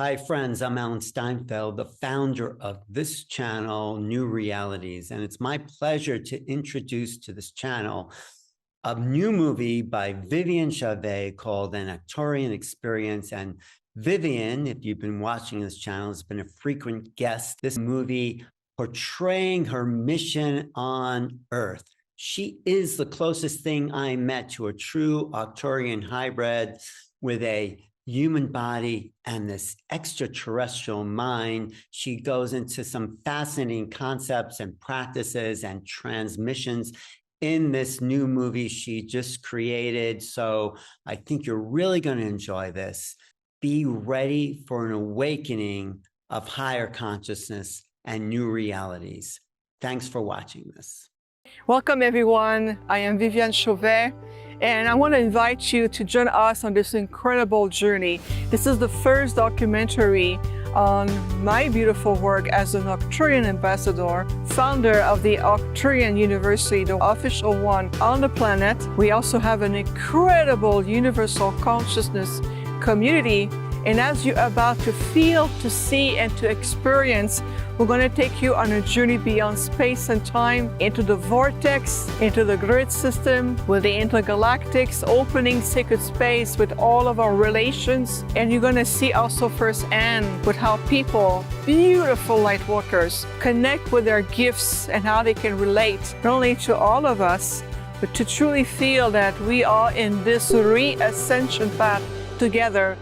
Hi, friends. I'm Alan Steinfeld, the founder of this channel, NewRealities, and it's my pleasure to introduce to this channel a new movie by Viviane Chauvet called An Arcturian Experience. And Viviane, if you've been watching this channel, has been a frequent guest. This movie portraying her mission on Earth. She is the closest thing I met to a true Arcturian hybrid with a human body and this extraterrestrial mind. She goes into some fascinating concepts and practices and transmissions in this new movie she just created. So I think you're really going to enjoy this. Be ready for an awakening of higher consciousness and new realities. Thanks for watching this. Welcome everyone. I am Viviane Chauvet, and I want to invite you to join us on this incredible journey. This is the first documentary on my beautiful work as an Arcturian ambassador, founder of the Arcturian University, the official one on the planet. We also have an incredible universal consciousness community. And as you're about to feel, to see, and to experience, we're going to take you on a journey beyond space and time, into the vortex, into the grid system, with the intergalactics, opening sacred space with all of our relations. And you're going to see also firsthand with how people, beautiful light workers, connect with their gifts and how they can relate not only to all of us, but to truly feel that we are in this re-ascension path together.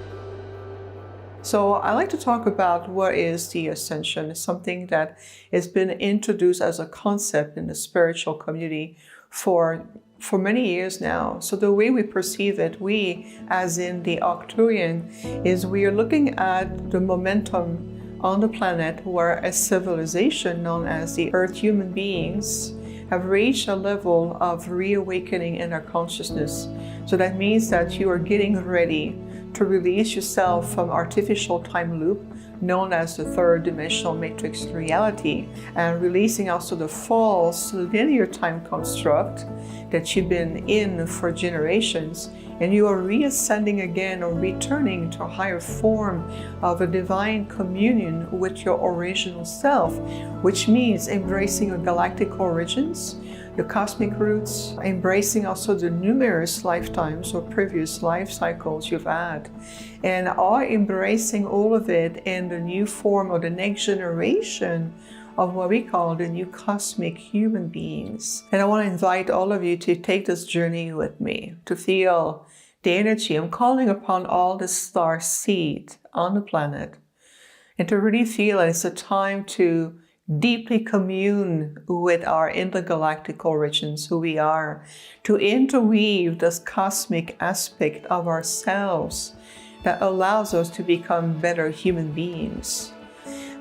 So I like to talk about what is the Ascension. It's something that has been introduced as a concept in the spiritual community for many years now. So the way we perceive it, we as in the Arcturian, is we are looking at the momentum on the planet where a civilization known as the Earth human beings have reached a level of reawakening in our consciousness. So that means that you are getting ready to release yourself from artificial time loop known as the third dimensional matrix reality, and releasing also the false linear time construct that you've been in for generations, and you are reascending again or returning to a higher form of a divine communion with your original self, which means embracing your galactic origins, the cosmic roots, embracing also the numerous lifetimes or previous life cycles you've had, and are embracing all of it in the new form of the next generation of what we call the new cosmic human beings. And I want to invite all of you to take this journey with me, to feel the energy. I'm calling upon all the starseeds on the planet, and to really feel it's a time to deeply commune with our intergalactic origins, who we are, to interweave this cosmic aspect of ourselves that allows us to become better human beings.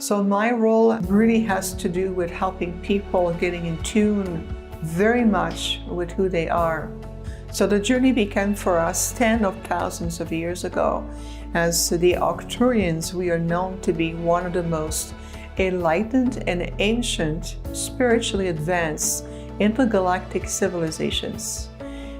So my role really has to do with helping people getting in tune very much with who they are. So the journey began for us tens of thousands of years ago. As the Arcturians, we are known to be one of the most enlightened and ancient, spiritually advanced intergalactic civilizations.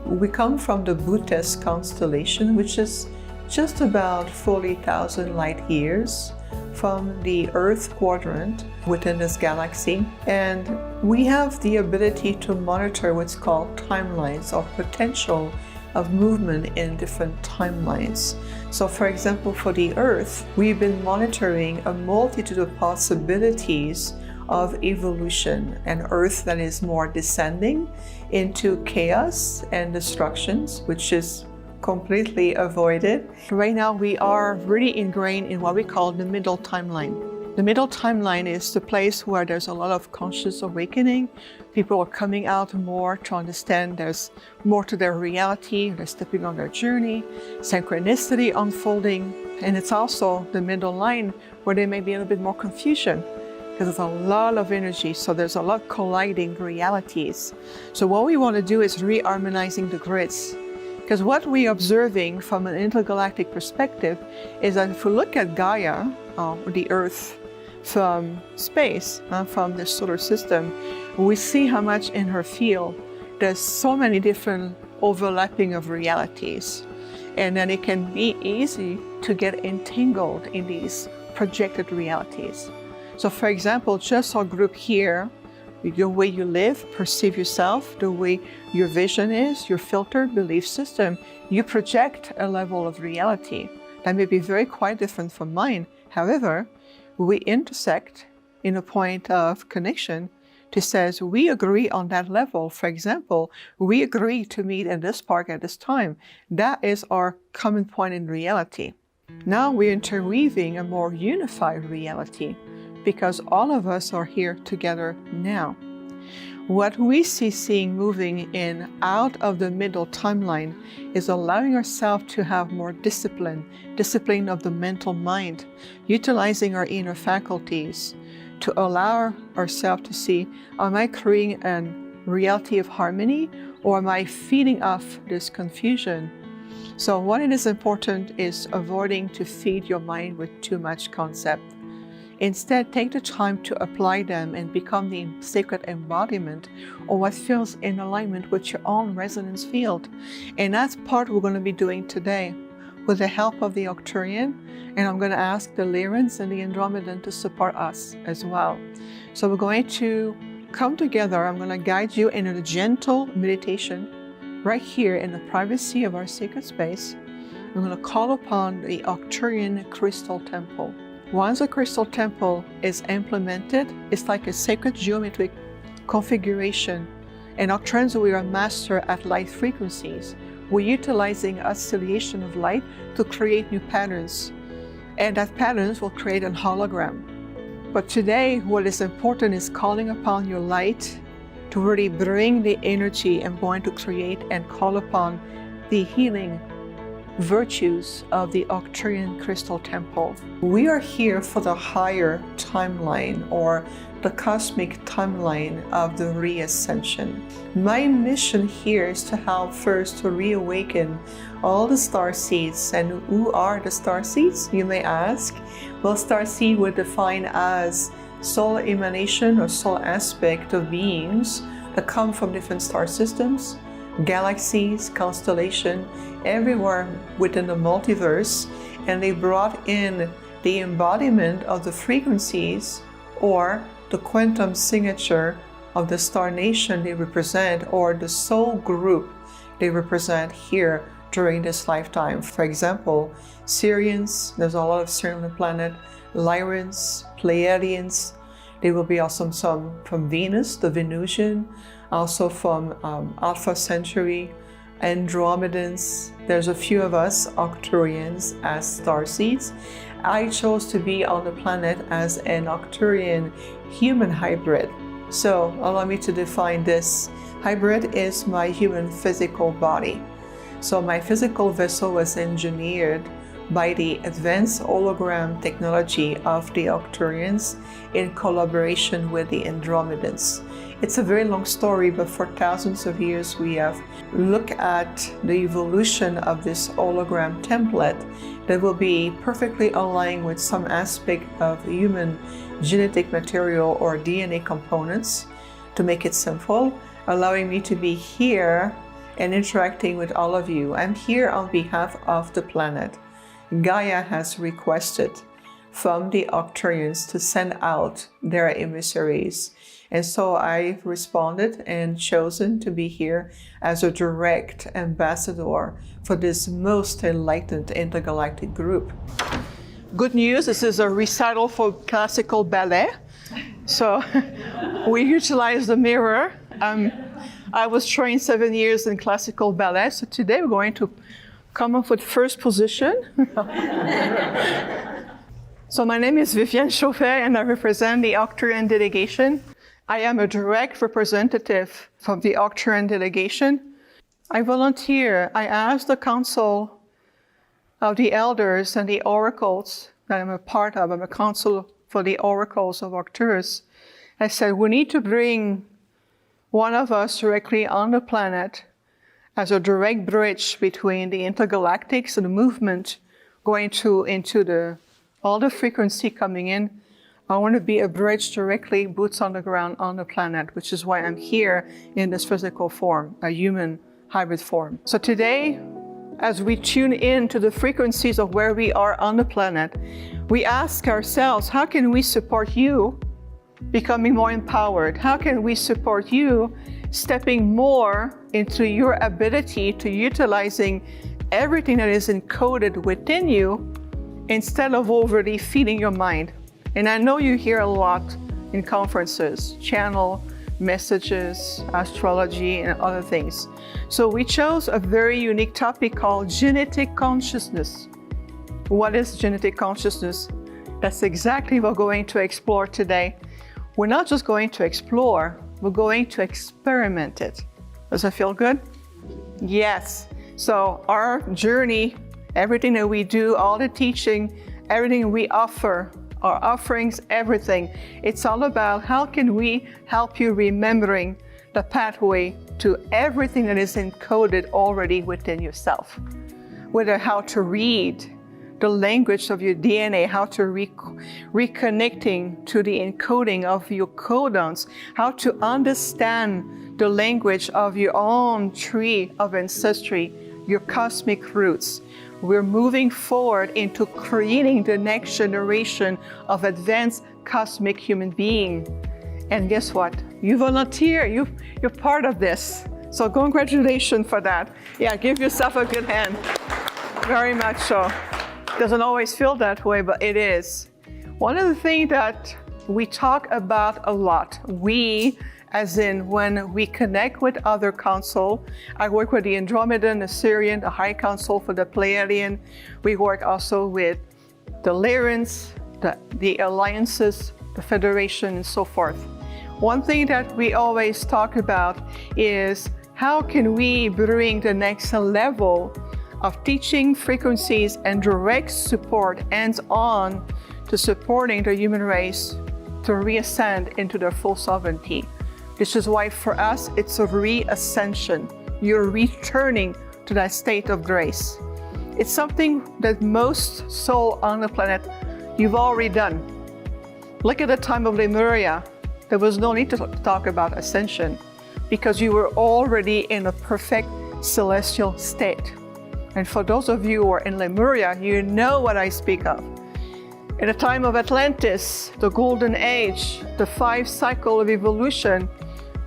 We come from the Bootes constellation, which is just about 40,000 light years from the Earth quadrant within this galaxy. And we have the ability to monitor what's called timelines, or potential of movement in different timelines. So for example, for the Earth, we've been monitoring a multitude of possibilities of evolution, an Earth that is more descending into chaos and destructions, which is completely avoided. Right now, we are really ingrained in what we call the middle timeline. The middle timeline is the place where there's a lot of conscious awakening. People are coming out more to understand there's more to their reality. They're stepping on their journey, synchronicity unfolding. And it's also the middle line where there may be a little bit more confusion, because there's a lot of energy. So there's a lot of colliding realities. So what we want to do is re-harmonizing the grids. Because what we're observing from an intergalactic perspective is that if we look at Gaia, or the Earth, from space, from the solar system, we see how much in her field there's so many different overlapping of realities. And then it can be easy to get entangled in these projected realities. So for example, just our group here, the way you live, perceive yourself, the way your vision is, your filter, belief system, you project a level of reality that may be very quite different from mine. However, we intersect in a point of connection that says we agree on that level. For example, we agree to meet in this park at this time. That is our common point in reality. Now we're interweaving a more unified reality because all of us are here together now. What we seeing moving in out of the middle timeline is allowing ourselves to have more discipline of the mental mind, utilizing our inner faculties to allow ourselves to see, am I creating a reality of harmony or am I feeding off this confusion? So what it is important is avoiding to feed your mind with too much concept. Instead, take the time to apply them and become the sacred embodiment or what feels in alignment with your own resonance field. And that's part we're going to be doing today with the help of the Arcturian. And I'm going to ask the Lyrans and the Andromedan to support us as well. So we're going to come together. I'm going to guide you in a gentle meditation right here in the privacy of our sacred space. I'm going to call upon the Arcturian Crystal Temple. Once a crystal temple is implemented, it's like a sacred geometric configuration. And Arcturians, we are master at light frequencies. We're utilizing oscillation of light to create new patterns. And that patterns will create a hologram. But today, what is important is calling upon your light to really bring the energy and going to create and call upon the healing virtues of the Arcturian Crystal Temple. We are here for the higher timeline or the cosmic timeline of the re-ascension. My mission here is to help first to reawaken all the starseeds. And who are the starseeds, you may ask? Well, starseed would define as soul emanation or soul aspect of beings that come from different star systems, galaxies, constellation, everywhere within the multiverse, and they brought in the embodiment of the frequencies or the quantum signature of the star nation they represent or the soul group they represent here during this lifetime. For example, Sirians, there's a lot of Sirian on the planet, Lyrans, Pleiadians, there will be also some from Venus, the Venusian, also from Alpha Centauri, Andromedans. There's a few of us Arcturians as starseeds. I chose to be on the planet as an Arcturian human hybrid. So allow me to define this. Hybrid is my human physical body. So my physical vessel was engineered by the advanced hologram technology of the Arcturians in collaboration with the Andromedans. It's a very long story, but for thousands of years we have looked at the evolution of this hologram template that will be perfectly aligned with some aspect of human genetic material or DNA components to make it simple, allowing me to be here and interacting with all of you. I'm here on behalf of the planet. Gaia has requested from the Arcturians to send out their emissaries. And so I responded and chosen to be here as a direct ambassador for this most enlightened intergalactic group. Good news, this is a recital for classical ballet. So we utilize the mirror. I was trained 7 years in classical ballet, so today we're going to come up with first position. So my name is Viviane Chauvet and I represent the Arcturian delegation. I am a direct representative from the Arcturian delegation. I volunteer. I asked the council of the elders and the oracles that I'm a part of. I'm a council for the oracles of Arcturus. I said, we need to bring one of us directly on the planet as a direct bridge between the intergalactics and the movement going into all the frequency coming in. I want to be a bridge directly, boots on the ground on the planet, which is why I'm here in this physical form, a human hybrid form. So today, as we tune in to the frequencies of where we are on the planet, we ask ourselves, how can we support you becoming more empowered? How can we support you stepping more into your ability to utilizing everything that is encoded within you instead of overly feeding your mind? And I know you hear a lot in conferences, channel messages, astrology, and other things. So we chose a very unique topic called genetic consciousness. What is genetic consciousness? That's exactly what we're going to explore today. We're not just going to explore, we're going to experiment it. Does it feel good? Yes. So our journey, everything that we do, all the teaching, everything we offer, our offerings, everything, it's all about how can we help you remembering the pathway to everything that is encoded already within yourself. Whether how to read the language of your DNA, how to reconnecting to the encoding of your codons, how to understand the language of your own tree of ancestry, your cosmic roots. We're moving forward into creating the next generation of advanced cosmic human being. And guess what? You volunteer, you're part of this. So congratulations for that. Yeah, give yourself a good hand. Very much so. Doesn't always feel that way, but it is. One of the things that we talk about a lot, we, as in when we connect with other council, I work with the Andromedan, the Sirian, the High Council for the Pleiadian. We work also with the Lyrans, the Alliances, the Federation, and so forth. One thing that we always talk about is how can we bring the next level of teaching frequencies and direct support hands-on to supporting the human race to reascend into their full sovereignty. This is why for us, it's a reascension. You're returning to that state of grace. It's something that most souls on the planet, you've already done. Look at the time of Lemuria. There was no need to talk about ascension because you were already in a perfect celestial state. And for those of you who are in Lemuria, you know what I speak of. In the time of Atlantis, the golden age, the 5 cycle of evolution,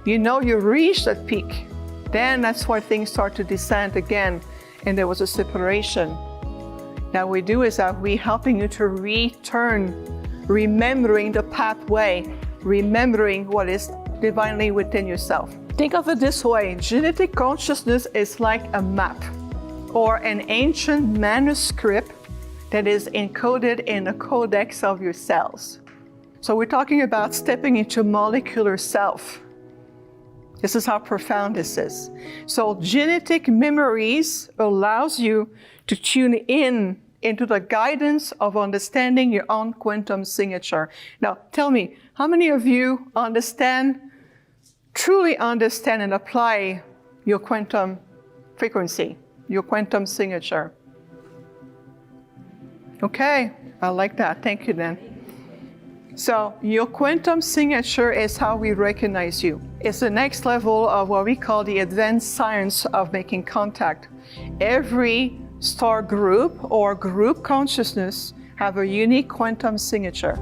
you know you reached that peak. Then that's why things start to descend again, and there was a separation. Now what we do is that we're helping you to return, remembering the pathway, remembering what is divinely within yourself. Think of it this way, genetic consciousness is like a map or an ancient manuscript that is encoded in the codex of your cells. So we're talking about stepping into molecular self. This is how profound this is. So genetic memories allows you to tune in into the guidance of understanding your own quantum signature. Now, tell me, how many of you understand, truly understand and apply your quantum frequency, your quantum signature? Okay, I like that. Thank you, Dan. So your quantum signature is how we recognize you. It's the next level of what we call the advanced science of making contact. Every star group or group consciousness have a unique quantum signature.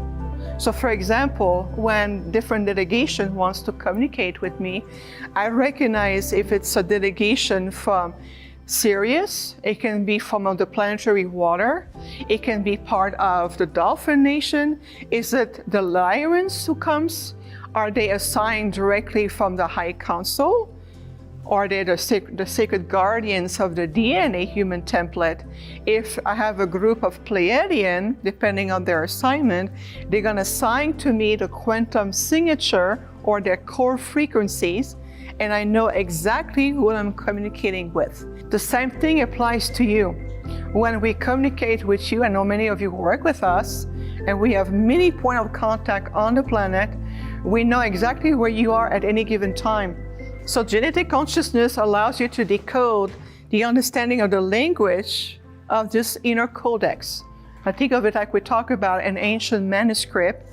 So for example, when different delegation wants to communicate with me, I recognize if it's a delegation from Sirius, it can be from the planetary water, it can be part of the Dolphin Nation. Is it the Lyrans who comes? Are they assigned directly from the High Council? Or are they the sacred guardians of the DNA human template? If I have a group of Pleiadian, depending on their assignment, they're gonna assign to me the quantum signature or their core frequencies, and I know exactly who I'm communicating with. The same thing applies to you. When we communicate with you, I know many of you work with us, and we have many points of contact on the planet, we know exactly where you are at any given time. So genetic consciousness allows you to decode the understanding of the language of this inner codex. I think of it like we talk about an ancient manuscript,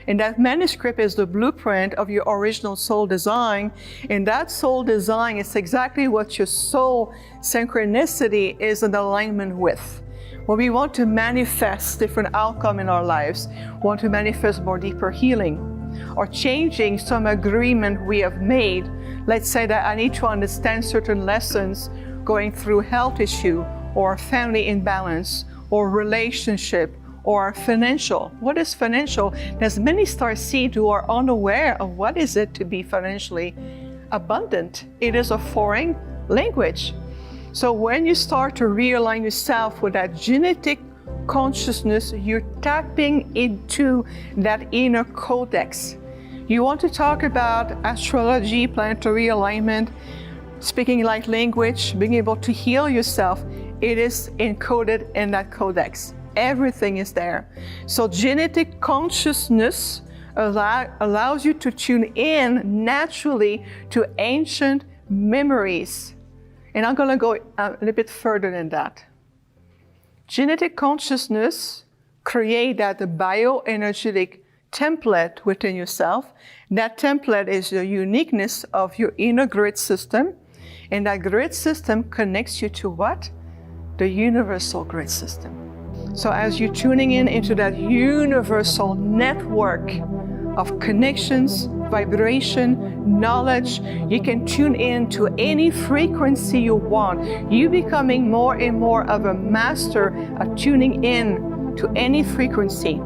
And that manuscript is the blueprint of your original soul design. And that soul design is exactly what your soul synchronicity is in alignment with. When we want to manifest different outcomes in our lives, want to manifest more deeper healing, or changing some agreement we have made. Let's say that I need to understand certain lessons going through health issue, or family imbalance, or relationship, or financial. What is financial? There's many starseeds who are unaware of what is it to be financially abundant. It is a foreign language. So when you start to realign yourself with that genetic consciousness, you're tapping into that inner codex. You want to talk about astrology, planetary alignment, speaking light language, being able to heal yourself. It is encoded in that codex. Everything is there. So genetic consciousness allows you to tune in naturally to ancient memories. And I'm going to go a little bit further than that. Genetic consciousness creates that bioenergetic template within yourself. That template is the uniqueness of your inner grid system. And that grid system connects you to what? The universal grid system. So as you're tuning in into that universal network of connections, vibration, knowledge, you can tune in to any frequency you want. You becoming more and more of a master at tuning in to any frequency.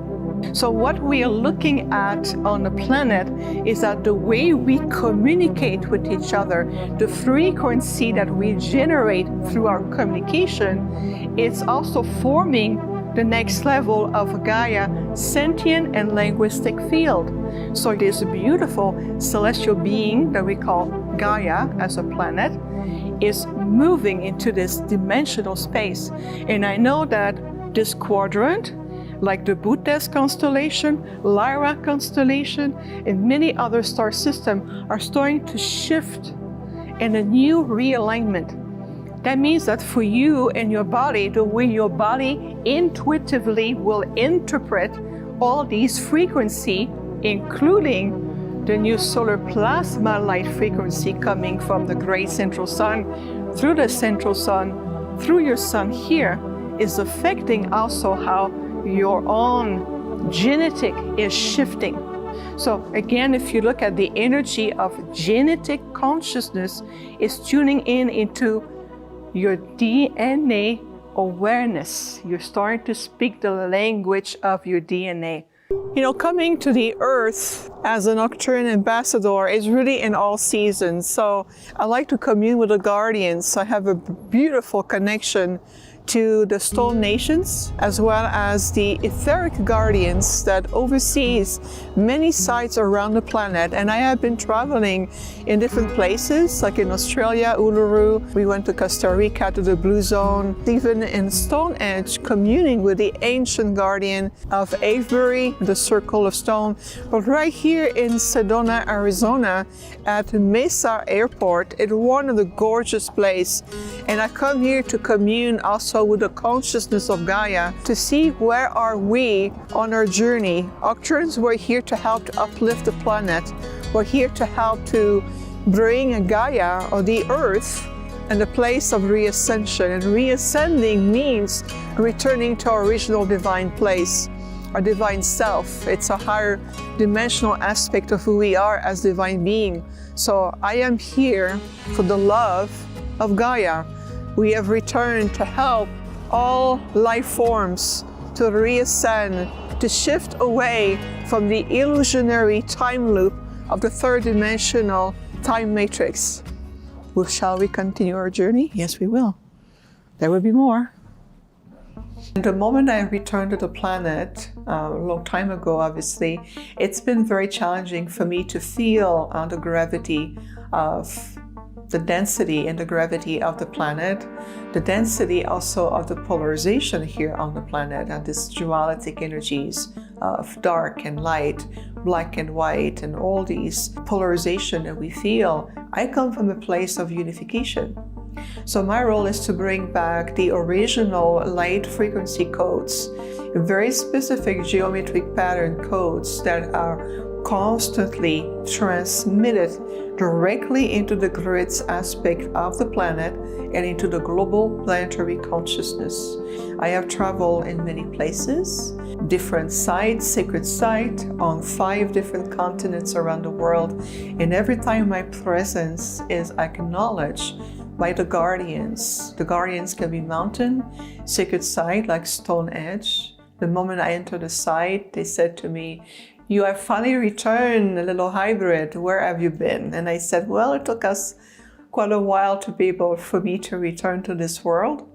So what we are looking at on the planet is that the way we communicate with each other, the frequency that we generate through our communication, it's also forming the next level of Gaia sentient and linguistic field. So this beautiful celestial being that we call Gaia as a planet is moving into this dimensional space. And I know that this quadrant, like the Bootes constellation, Lyra constellation, and many other star systems are starting to shift in a new realignment. That means that for you and your body, the way your body intuitively will interpret all these frequencies, including the new solar plasma light frequency coming from the great central sun, through the central sun, through your sun here, is affecting also how your own genetic is shifting. So again, if you look at the energy of genetic consciousness, is tuning in into your DNA awareness. You're starting to speak the language of your DNA. You know, coming to the earth as an Arcturian ambassador is really in all seasons. So I like to commune with the guardians. I have a beautiful connection to the stone nations, as well as the etheric guardians that oversees many sites around the planet. And I have been traveling in different places, like in Australia, Uluru. We went to Costa Rica to the Blue Zone, even in Stonehenge, communing with the ancient guardian of Avebury, the Circle of Stone. But right here in Sedona, Arizona, at Mesa Airport, it's one of the gorgeous places. And I come here to commune also with the consciousness of Gaia to see where are we on our journey. Arcturians were here to help to uplift the planet. We're here to help to bring Gaia, or the earth, in the place of reascension. And reascending means returning to our original divine place, our divine self. It's a higher dimensional aspect of who we are as divine being. So I am here for the love of Gaia. We have returned to help all life forms to reascend, to shift away from the illusionary time loop of the third dimensional time matrix. Well, shall we continue our journey? Yes, we will. There will be more. The moment I returned to the planet, a long time ago, obviously, it's been very challenging for me to feel the gravity of the density and the gravity of the planet, the density also of the polarization here on the planet, and these dualistic energies of dark and light, black and white, and all these polarization that we feel. I come from a place of unification. So my role is to bring back the original light frequency codes very specific geometric pattern codes that are constantly transmitted directly into the grids aspect of the planet and into the global planetary consciousness. I have traveled in many places, different sites, sacred sites on 5 different continents around the world, and every time my presence is acknowledged by the guardians. The guardians can be mountain, sacred site like Stonehenge. The moment I entered the site, they said to me, "You have finally returned, a little hybrid. Where have you been?" And I said, well, it took us quite a while to be able for me to return to this world.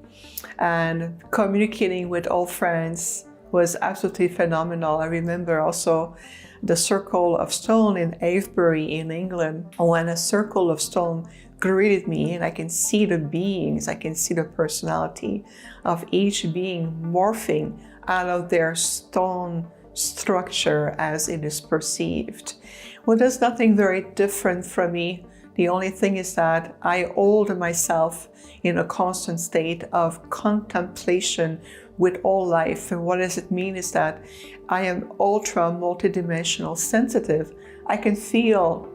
And communicating with old friends was absolutely phenomenal. I remember also the Circle of Stone in Avebury in England, when a circle of stone greeted me, and I can see the beings, I can see the personality of each being morphing out of their stone structure as it is perceived. Well, there's nothing very different from me. The only thing is that I hold myself in a constant state of contemplation with all life. And what does it mean is that I am ultra multidimensional sensitive. I can feel,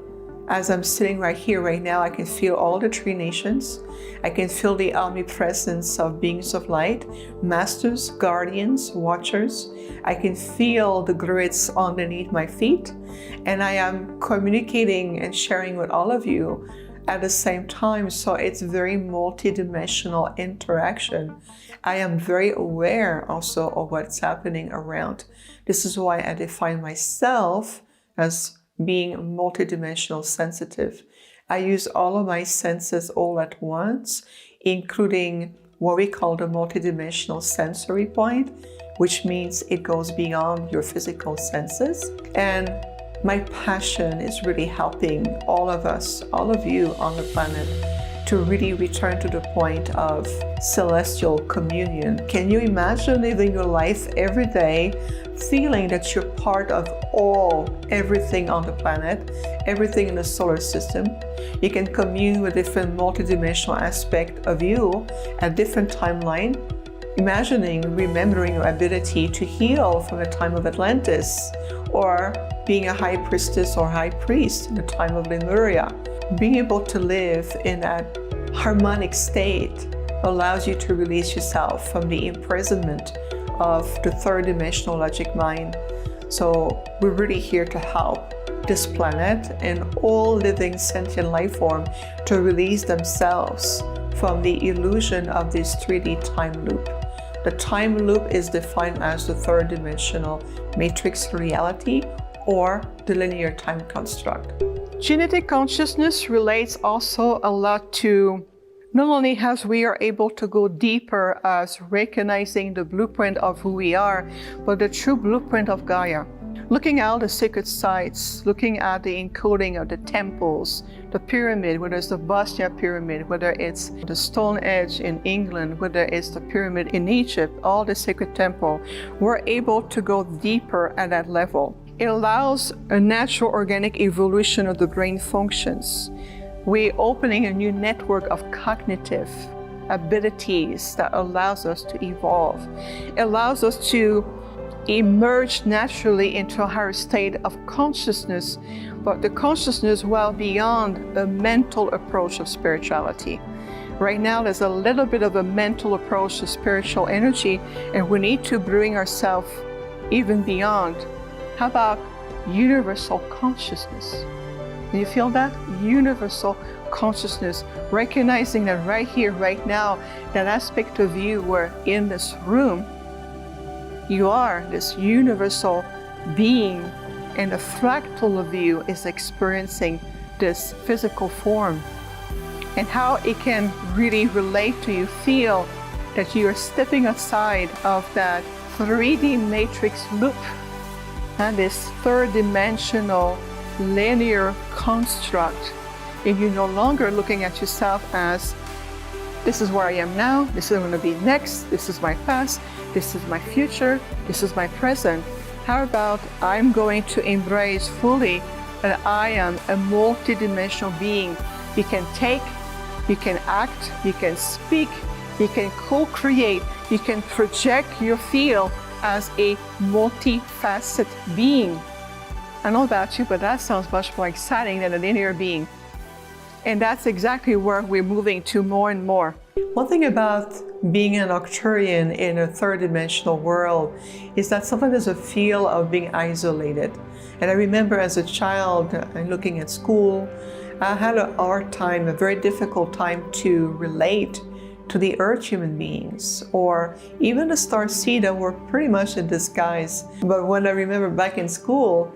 as I'm sitting right here, right now, I can feel all the 3 nations. I can feel the omnipresence of beings of light, masters, guardians, watchers. I can feel the grids underneath my feet. And I am communicating and sharing with all of you at the same time. So it's very multidimensional interaction. I am very aware also of what's happening around. This is why I define myself as being multidimensional sensitive. I use all of my senses all at once, including what we call the multidimensional sensory point, which means it goes beyond your physical senses. And my passion is really helping all of us, all of you on the planet, to really return to the point of celestial communion. Can you imagine living your life every day feeling that you're part of everything on the planet, everything in the solar system? You can commune with different multidimensional aspects of you at different timeline, imagining, remembering your ability to heal from the time of Atlantis, or being a high priestess or high priest in the time of Lemuria. Being able to live in that harmonic state allows you to release yourself from the imprisonment of the 3rd dimensional logic mind. So we're really here to help this planet and all living sentient life form to release themselves from the illusion of this 3D time loop. The time loop is defined as the 3rd dimensional matrix reality or the linear time construct. Genetic consciousness relates also a lot to not only as we are able to go deeper as recognizing the blueprint of who we are, but the true blueprint of Gaia. Looking at the sacred sites, looking at the encoding of the temples, the pyramid, whether it's the Bosnia pyramid, whether it's the Stonehenge in England, whether it's the pyramid in Egypt, all the sacred temple, we're able to go deeper at that level. It allows a natural organic evolution of the brain functions. We're opening a new network of cognitive abilities that allows us to evolve. It allows us to emerge naturally into a higher state of consciousness, but the consciousness well beyond the mental approach of spirituality. Right now, there's a little bit of a mental approach to spiritual energy, and we need to bring ourselves even beyond. How about universal consciousness? Do you feel that? Universal consciousness, recognizing that right here, right now, that aspect of you where in this room, you are this universal being, and the fractal of you is experiencing this physical form. And how it can really relate to you, feel that you are stepping outside of that 3D matrix loop and this 3rd dimensional linear construct, and you're no longer looking at yourself as this is where I am now, this is going to be next, this is my past, this is my future, this is my present. How about I'm going to embrace fully that I am a multidimensional being. You can take, you can act, you can speak, you can co-create, you can project your field as a multifaceted being. I don't know about you, but that sounds much more exciting than a linear being. And that's exactly where we're moving to more and more. One thing about being an Arcturian in a third dimensional world is that sometimes there's a feel of being isolated. And I remember as a child looking at school, I had a hard time, a very difficult time to relate to the Earth human beings, or even the starseeds that were pretty much in disguise. But when I remember back in school,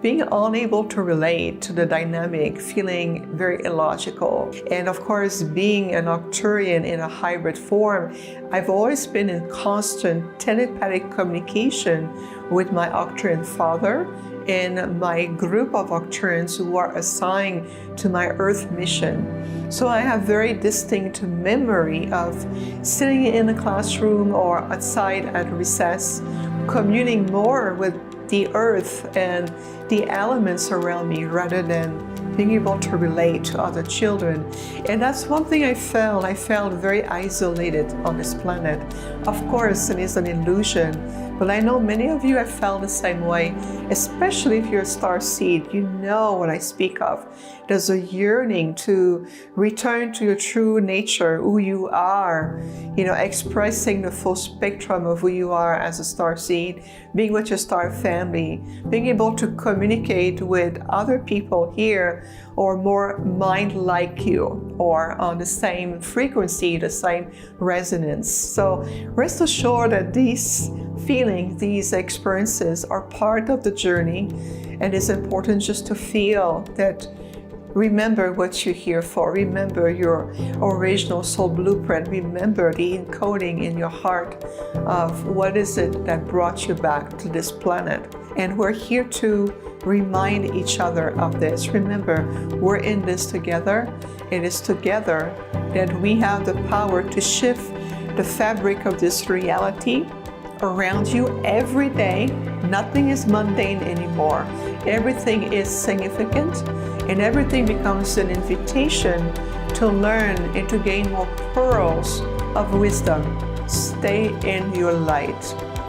being unable to relate to the dynamic, feeling very illogical. And of course, being an Arcturian in a hybrid form, I've always been in constant telepathic communication with my Arcturian father and my group of Arcturians who are assigned to my Earth mission. So I have very distinct memory of sitting in a classroom or outside at recess, communing more with the Earth and the elements around me rather than being able to relate to other children. And that's one thing I felt. I felt very isolated on this planet. Of course, it is an illusion, but I know many of you have felt the same way, especially if you're a starseed. You know what I speak of. There's a yearning to return to your true nature, who you are, expressing the full spectrum of who you are as a starseed, being with your star family, being able to communicate with other people here or more mind like you, or on the same frequency, the same resonance. So rest assured that these feelings, these experiences are part of the journey, and it's important just to feel that. Remember what you're here for. Remember your original soul blueprint. Remember the encoding in your heart of what is it that brought you back to this planet. And we're here to remind each other of this. Remember, we're in this together. It is together that we have the power to shift the fabric of this reality around you every day. Nothing is mundane anymore. Everything is significant, and everything becomes an invitation to learn and to gain more pearls of wisdom. Stay in your light.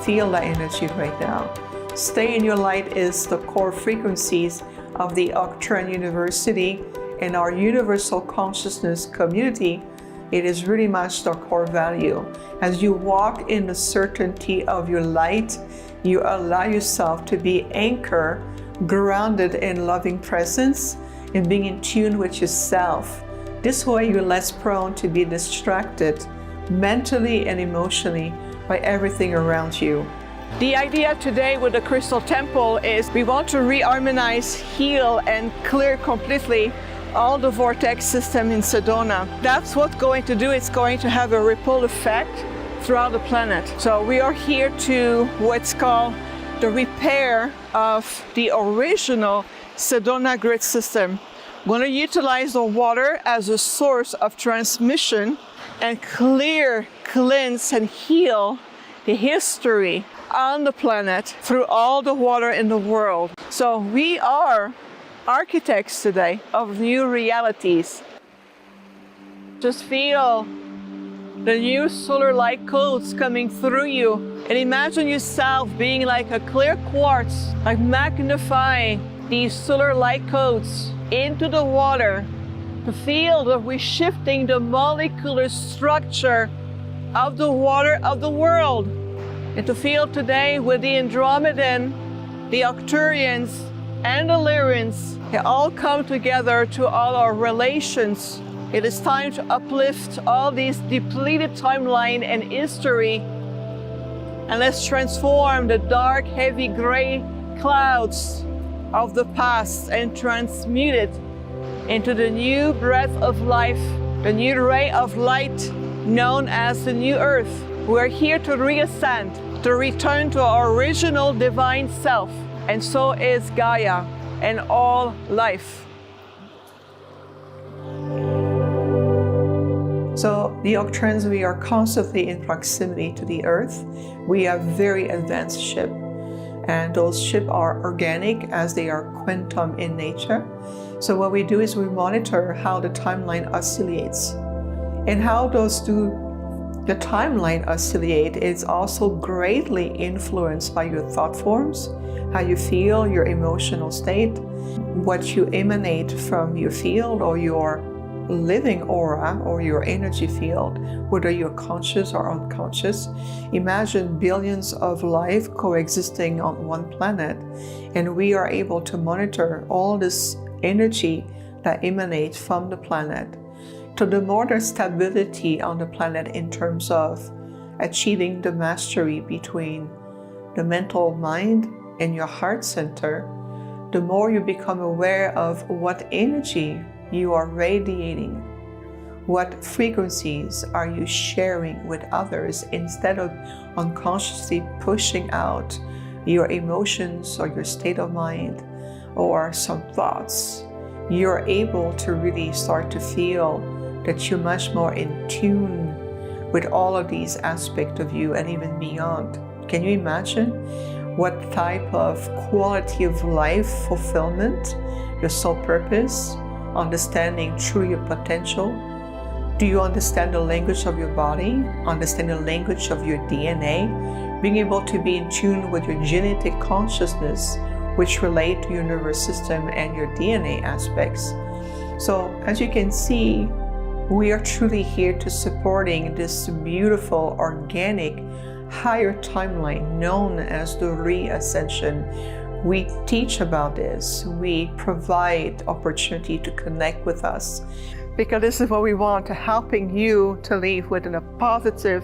Feel that energy right now. Stay in your light is the core frequencies of the Arcturian University and our universal consciousness community. It is really much the core value. As you walk in the certainty of your light, you allow yourself to be anchored, grounded in loving presence, and being in tune with yourself. This way you're less prone to be distracted mentally and emotionally by everything around you. The idea today with the Crystal Temple is we want to reharmonize, heal, and clear completely all the vortex system in Sedona. That's what's going to do. It's going to have a ripple effect throughout the planet. So we are here to what's called the repair of the original Sedona grid system. We're going to utilize the water as a source of transmission and clear, cleanse, and heal the history on the planet through all the water in the world. So we are architects today of new realities. Just feel the new solar light codes coming through you, and imagine yourself being like a clear quartz, like magnifying these solar light codes into the water to feel that we're shifting the molecular structure of the water of the world, and to feel today with the Andromedan, the Arcturians, and the Lyrians, they all come together to all our relations. It is time to uplift all these depleted timeline and history, and let's transform the dark, heavy gray clouds of the past and transmute it into the new breath of life, the new ray of light known as the new earth. We're here to reascend, to return to our original divine self, and so is Gaia and all life. So the Arcturians, we are constantly in proximity to the Earth. We have very advanced ships, and those ships are organic as they are quantum in nature. So what we do is we monitor how the timeline oscillates and how those two the timeline oscillate is also greatly influenced by your thought forms, how you feel, your emotional state, what you emanate from your field or your living aura or your energy field, whether you're conscious or unconscious. Imagine billions of life coexisting on one planet, and we are able to monitor all this energy that emanates from the planet. So the more the stability on the planet in terms of achieving the mastery between the mental mind and your heart center, the more you become aware of what energy you are radiating, what frequencies are you sharing with others, instead of unconsciously pushing out your emotions or your state of mind or some thoughts. You're able to really start to feel that you're much more in tune with all of these aspects of you and even beyond. Can you imagine what type of quality of life fulfillment, your soul purpose, understanding truly your potential? Do you understand the language of your body? Understand the language of your DNA? Being able to be in tune with your genetic consciousness, which relate to your nervous system and your DNA aspects. So as you can see, we are truly here to supporting this beautiful, organic, higher timeline known as the Ascension. We teach about this. We provide opportunity to connect with us, because this is what we want, helping you to live within a positive,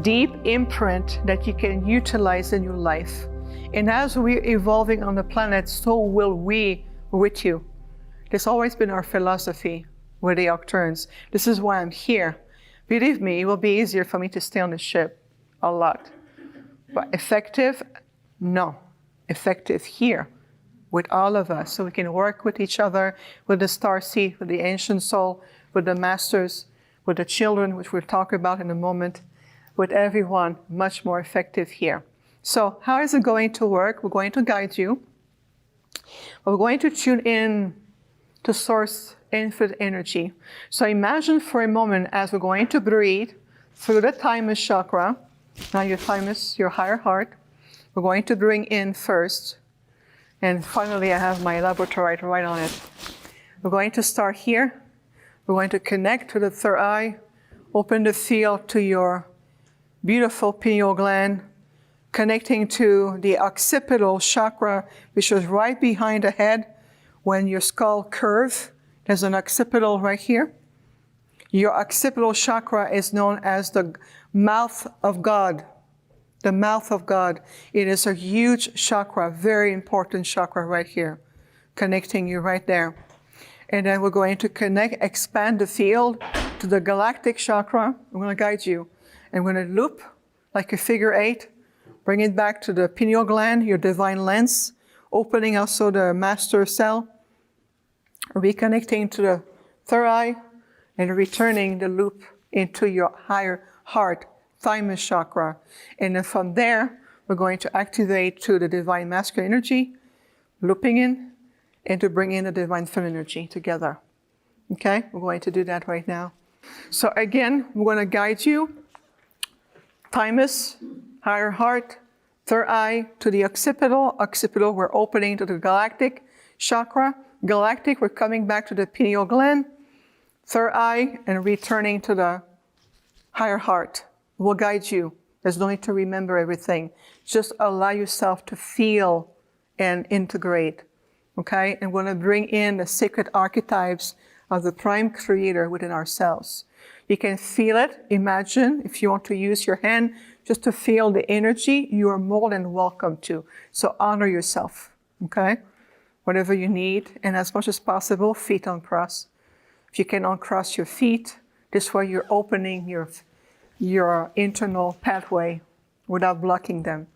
deep imprint that you can utilize in your life. And as we're evolving on the planet, so will we with you. That's always been our philosophy with the Arcturians. This is why I'm here. Believe me, it will be easier for me to stay on the ship a lot. But effective? No. Effective here with all of us, so we can work with each other, with the starseed, with the ancient soul, with the masters, with the children, which we'll talk about in a moment, with everyone, much more effective here. So how is it going to work? We're going to guide you. We're going to tune in to source infinite energy. So imagine for a moment as we're going to breathe through the thymus chakra. Now your thymus, your higher heart. We're going to bring in first. And finally, I have my laboratory right on it. We're going to start here. We're going to connect to the third eye, open the field to your beautiful pineal gland, connecting to the occipital chakra, which is right behind the head. When your skull curves, there's an occipital right here. Your occipital chakra is known as the mouth of God. The mouth of God. It is a huge chakra, very important chakra right here, connecting you right there. And then we're going to expand the field to the galactic chakra. I'm going to guide you. And we're going to loop like a figure 8, bring it back to the pineal gland, your divine lens, opening also the master cell, reconnecting to the third eye, and returning the loop into your higher heart, thymus chakra. And then from there, we're going to activate to the divine masculine energy, looping in, and to bring in the divine feminine energy together. Okay, we're going to do that right now. So again, we're going to guide you, thymus, higher heart, third eye to the occipital. Occipital, we're opening to the galactic chakra. Galactic, we're coming back to the pineal gland, third eye, and returning to the higher heart. We'll guide you. There's no need to remember everything. Just allow yourself to feel and integrate, okay? And we're going to bring in the sacred archetypes of the prime creator within ourselves. You can feel it. Imagine, if you want to use your hand just to feel the energy, you are more than welcome to. So honor yourself, okay? Whatever you need, and as much as possible, feet uncross. If you can uncross your feet, this way you're opening your internal pathway without blocking them.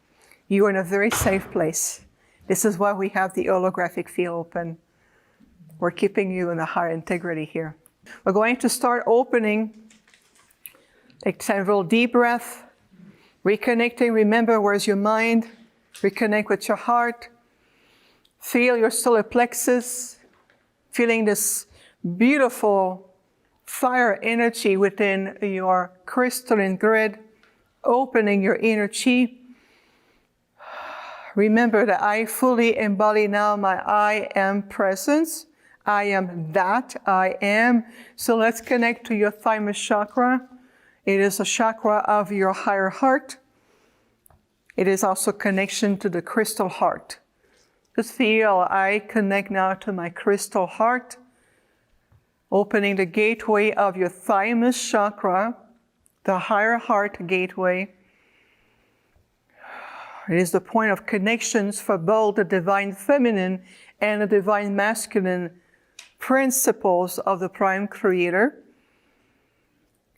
You are in a very safe place. This is why we have the holographic field open. We're keeping you in a higher integrity here. We're going to start opening. Take several deep breaths, reconnecting. Remember, where's your mind? Reconnect with your heart. Feel your solar plexus, feeling this beautiful fire energy within your crystalline grid, opening your inner chi. Remember that I fully embody now my I am presence. I am that I am. So let's connect to your thymus chakra. It is a chakra of your higher heart. It is also connection to the crystal heart. Just feel I connect now to my crystal heart, opening the gateway of your thymus chakra, the higher heart gateway. It is the point of connections for both the divine feminine and the divine masculine principles of the Prime Creator.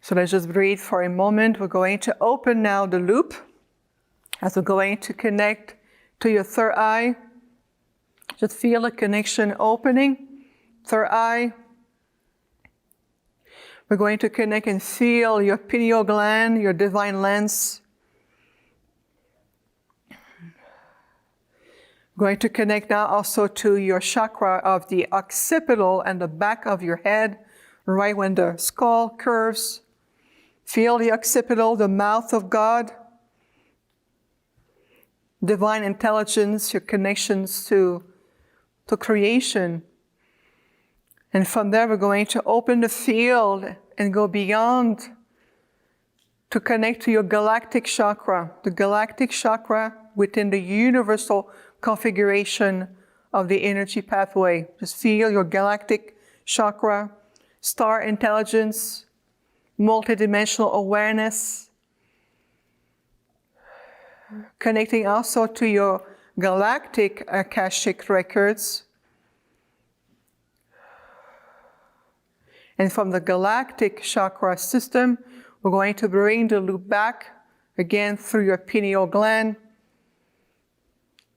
So let's just breathe for a moment. We're going to open now the loop as we're going to connect to your third eye. Just feel the connection opening. Third eye. We're going to connect and feel your pineal gland, your divine lens. Going to connect now also to your chakra of the occipital and the back of your head, right when the skull curves. Feel the occipital, the mouth of God, divine intelligence, your connections to creation. And from there, we're going to open the field and go beyond to connect to your galactic chakra, the galactic chakra within the universal configuration of the energy pathway. Just feel your galactic chakra, star intelligence, multidimensional awareness, connecting also to your galactic Akashic records. And from the galactic chakra system, we're going to bring the loop back again through your pineal gland,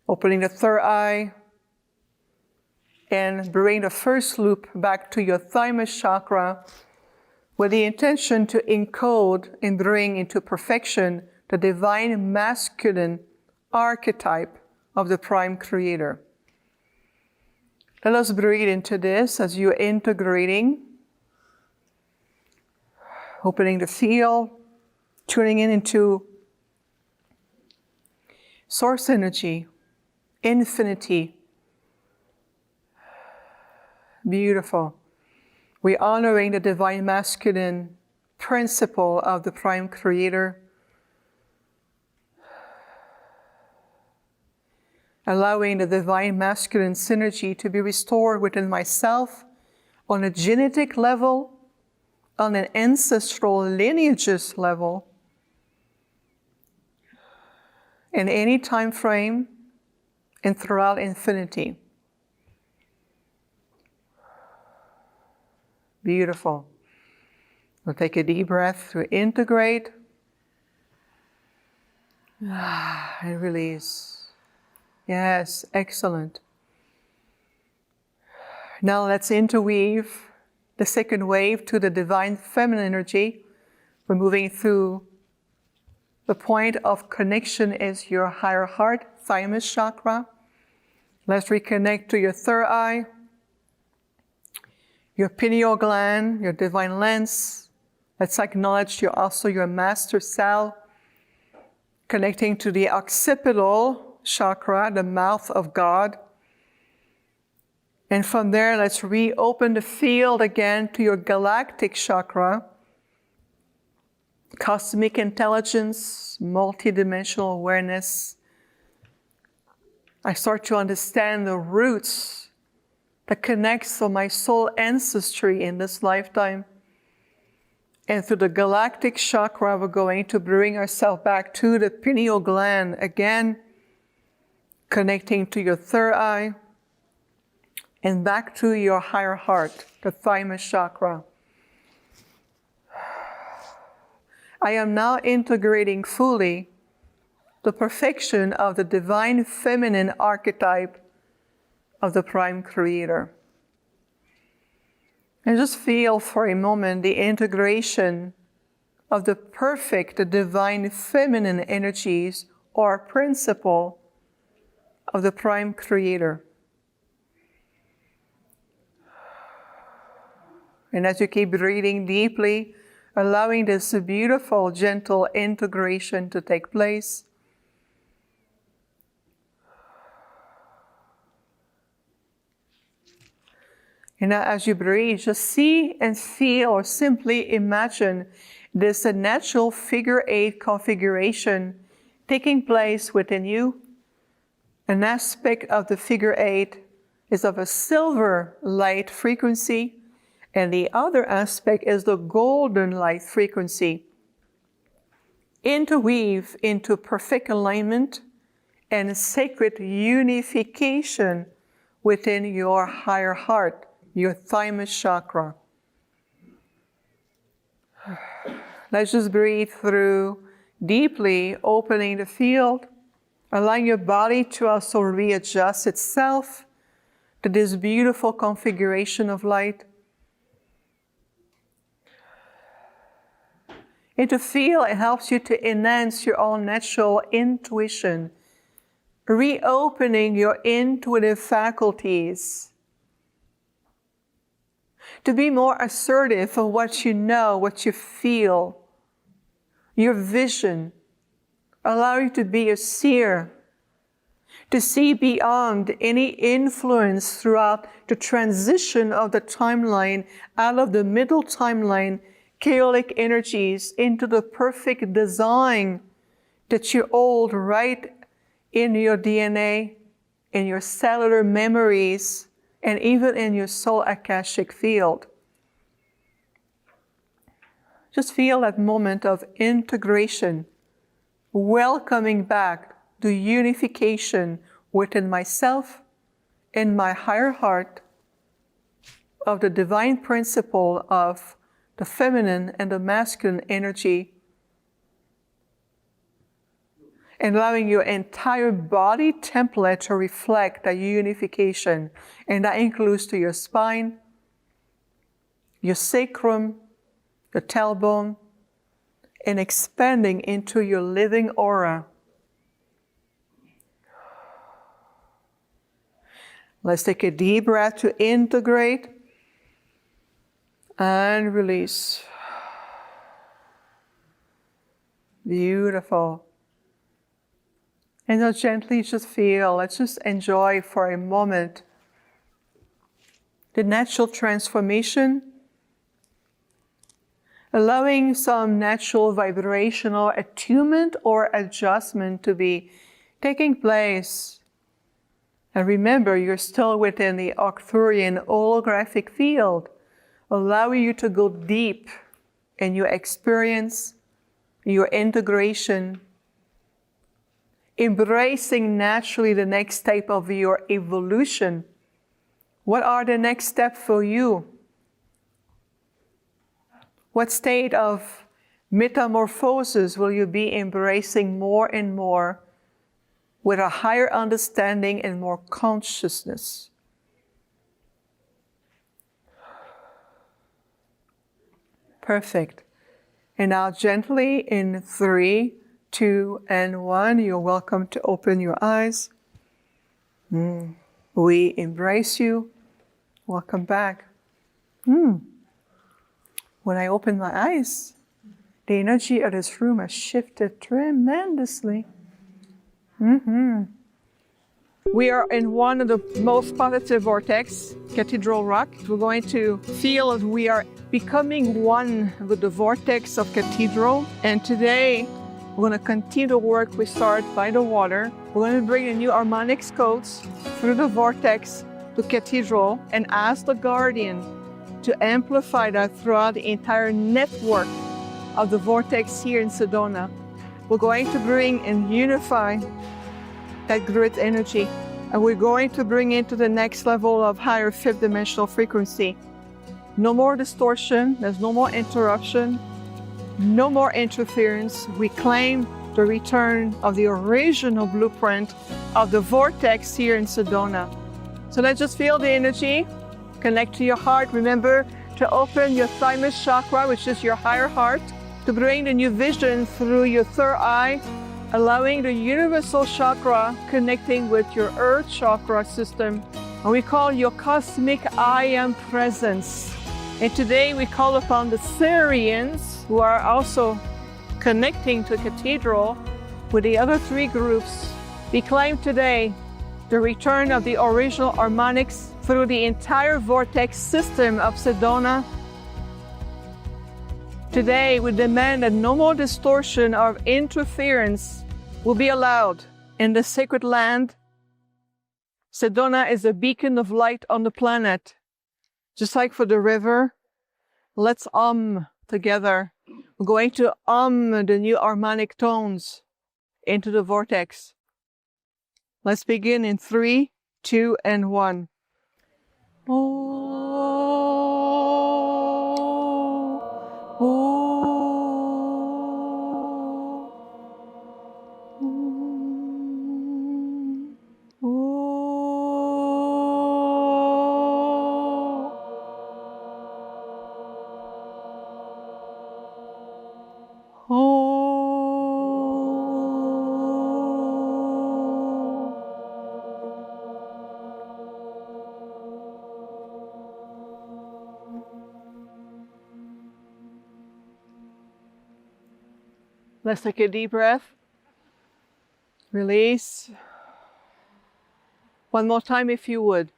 opening the third eye, and bring the first loop back to your thymus chakra with the intention to encode and bring into perfection the divine masculine archetype of the Prime Creator. Let us breathe into this as you're integrating, opening the field, tuning into source energy, infinity. Beautiful. We're honoring the divine masculine principle of the Prime Creator, allowing the divine masculine synergy to be restored within myself on a genetic level, on an ancestral lineages level, in any time frame, and throughout infinity. Beautiful. We'll take a deep breath to integrate and release. Yes, excellent. Now let's interweave the second wave to the divine feminine energy. We're moving through the point of connection is your higher heart, thymus chakra. Let's reconnect to your third eye, your pineal gland, your divine lens. Let's acknowledge also your master cell, connecting to the occipital chakra, the mouth of God. And from there, let's reopen the field again to your galactic chakra, cosmic intelligence, multidimensional awareness. I start to understand the roots that connects to my soul ancestry in this lifetime. And through the galactic chakra, we're going to bring ourselves back to the pineal gland again, connecting to your third eye, and back to your higher heart, the thymus chakra. I am now integrating fully the perfection of the divine feminine archetype of the Prime Creator. And just feel for a moment the integration of the perfect, the divine feminine energies or principle of the Prime Creator. And as you keep breathing deeply, allowing this beautiful, gentle integration to take place. And now as you breathe, just see and feel or simply imagine this natural figure 8 configuration taking place within you. An aspect of the figure 8 is of a silver light frequency, and the other aspect is the golden light frequency. Interweave into perfect alignment and sacred unification within your higher heart, your thymus chakra. Let's just breathe through deeply, opening the field, allowing your body to also readjust itself to this beautiful configuration of light. And to feel, it helps you to enhance your own natural intuition, reopening your intuitive faculties, to be more assertive of what you know, what you feel, your vision. Allow you to be a seer, to see beyond any influence throughout the transition of the timeline, out of the middle timeline, chaotic energies, into the perfect design that you hold right in your DNA, in your cellular memories, and even in your soul akashic field. Just feel that moment of integration, welcoming back the unification within myself and my higher heart of the divine principle of the feminine and the masculine energy, and allowing your entire body template to reflect that unification. And that includes to your spine, your sacrum, your tailbone, and expanding into your living aura. Let's take a deep breath to integrate and release. Beautiful. And now gently just feel, let's just enjoy for a moment the natural transformation, allowing some natural vibrational attunement or adjustment to be taking place. And remember, you're still within the Arcturian holographic field, allowing you to go deep in your experience, your integration, embracing naturally the next step of your evolution. What are the next steps for you? What state of metamorphosis will you be embracing more and more with a higher understanding and more consciousness? Perfect. And now gently in 3, 2, and 1, you're welcome to open your eyes. We embrace you. Welcome back. When I open my eyes, the energy of this room has shifted tremendously. We are in one of the most positive vortex, Cathedral Rock. We're going to feel as we are becoming one with the vortex of Cathedral. And today, we're going to continue the work we start by the water. We're going to bring the new harmonics codes through the vortex to Cathedral and ask the guardian to amplify that throughout the entire network of the vortex here in Sedona. We're going to bring and unify that grid energy, and we're going to bring it to the next level of higher 5th dimensional frequency. No more distortion, there's no more interruption, no more interference. We claim the return of the original blueprint of the vortex here in Sedona. So let's just feel the energy. Connect to your heart. Remember to open your thymus chakra, which is your higher heart, to bring the new vision through your third eye, allowing the universal chakra connecting with your earth chakra system. And we call your cosmic I am presence And today we call upon the Syrians, who are also connecting to Cathedral with the other three groups. We claim today the return of the original harmonics through the entire vortex system of Sedona. Today we demand that no more distortion or interference will be allowed in the sacred land. Sedona is a beacon of light on the planet. Just like for the river, let's together. We're going to the new harmonic tones into the vortex. Let's begin in 3, 2, and 1. Let's take a deep breath. Release. One more time if you would.